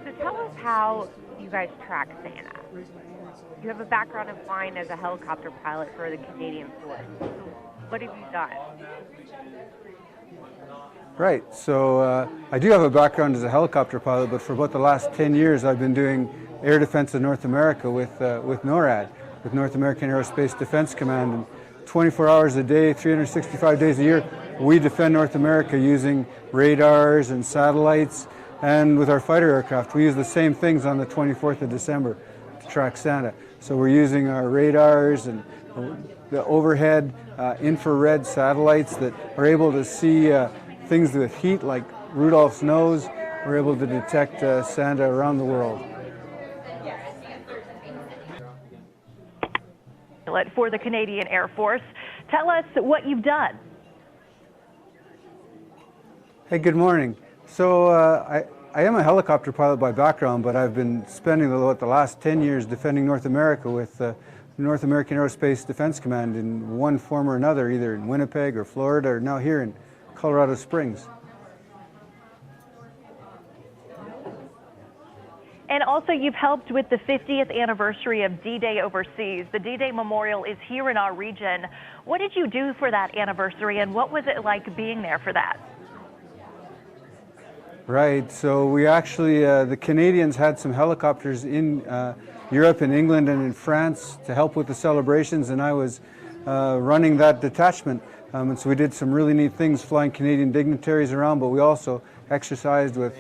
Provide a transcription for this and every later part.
So tell us how you guys track Santa. You have a background in flying as a helicopter pilot for the Canadian Force. So what have you done? Right, so I do have a background as a helicopter pilot, but for about the last 10 years I've been doing air defense of North America with NORAD, with North American Aerospace Defense Command. And 24 hours a day, 365 days a year, we defend North America using radars and satellites, and with our fighter aircraft. We use the same things on the 24th of December to track Santa. So we're using our radars and the overhead infrared satellites that are able to see things with heat like Rudolph's nose. We're able to detect Santa around the world. For the Canadian Air Force, tell us what you've done. Hey, good morning. So I am a helicopter pilot by background, but I've been spending the last 10 years defending North America with North American Aerospace Defense Command in one form or another, either in Winnipeg or Florida or now here in Colorado Springs. And also you've helped with the 50th anniversary of D-Day overseas. The D-Day Memorial is here in our region. What did you do for that anniversary, and what was it like being there for that? Right, so we actually, the Canadians had some helicopters in Europe and England and in France to help with the celebrations, and I was running that detachment. And so we did some really neat things flying Canadian dignitaries around, but we also exercised with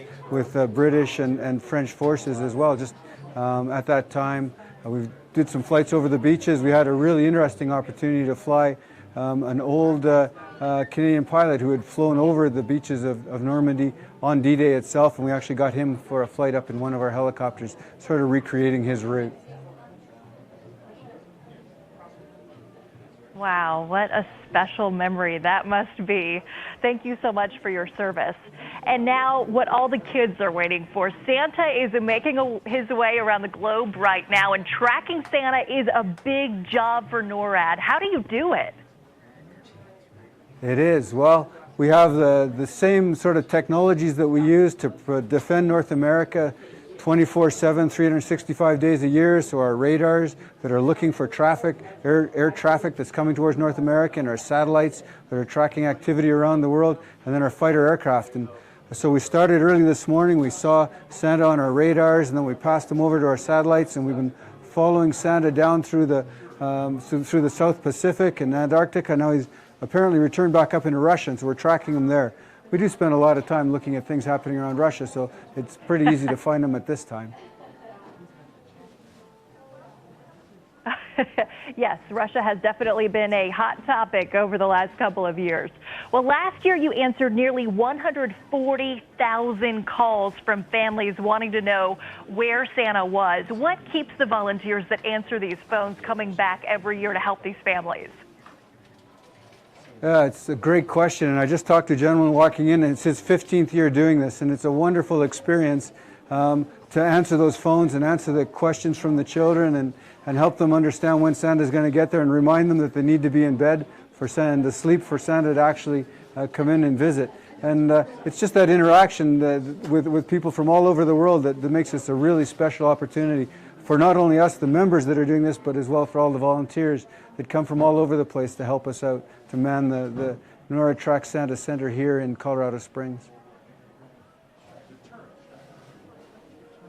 British and French forces as well. Just at that time, we did some flights over the beaches. We had a really interesting opportunity to fly an old Canadian pilot who had flown over the beaches of Normandy on D-Day itself, and we actually got him for a flight up in one of our helicopters, sort of recreating his route. Wow, what a special memory that must be. Thank you so much for your service. And now what all the kids are waiting for. Santa is making his way around the globe right now, and tracking Santa is a big job for NORAD. How do you do it? It is. Well, we have the same sort of technologies that we use to defend North America 24/7, 365 days a year. So our radars that are looking for traffic, air traffic that's coming towards North America, and our satellites that are tracking activity around the world, and then our fighter aircraft. And so we started early this morning. We saw Santa on our radars, and then we passed him over to our satellites, and we've been following Santa down through the South Pacific and Antarctica. Now he's apparently returned back up into Russia, and so we're tracking him there. We do spend a lot of time looking at things happening around Russia, so it's pretty easy to find them at this time. Yes, Russia has definitely been a hot topic over the last couple of years. Well, last year you answered nearly 140,000 calls from families wanting to know where Santa was. What keeps the volunteers that answer these phones coming back every year to help these families? Yeah, it's a great question, and I just talked to a gentleman walking in, and it's his 15th year doing this, and it's a wonderful experience to answer those phones and answer the questions from the children and help them understand when Santa's going to get there, and remind them that they need to be in bed for Santa, to sleep for Santa to actually come in and visit. And it's just that interaction with people from all over the world that makes this a really special opportunity for not only us, the members that are doing this, but as well for all the volunteers that come from all over the place to help us out to man the NORAD Track Santa Center here in Colorado Springs.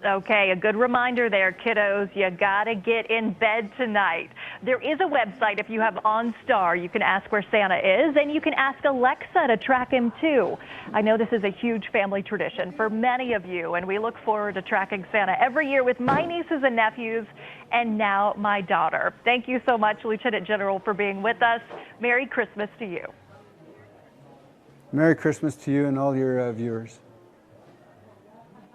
Okay, a good reminder there, kiddos. You gotta get in bed tonight. There is a website, if you have OnStar, you can ask where Santa is, and you can ask Alexa to track him too. I know this is a huge family tradition for many of you, and we look forward to tracking Santa every year with my nieces and nephews, and now my daughter. Thank you so much, Lieutenant General, for being with us. Merry Christmas to you. Merry Christmas to you and all your viewers.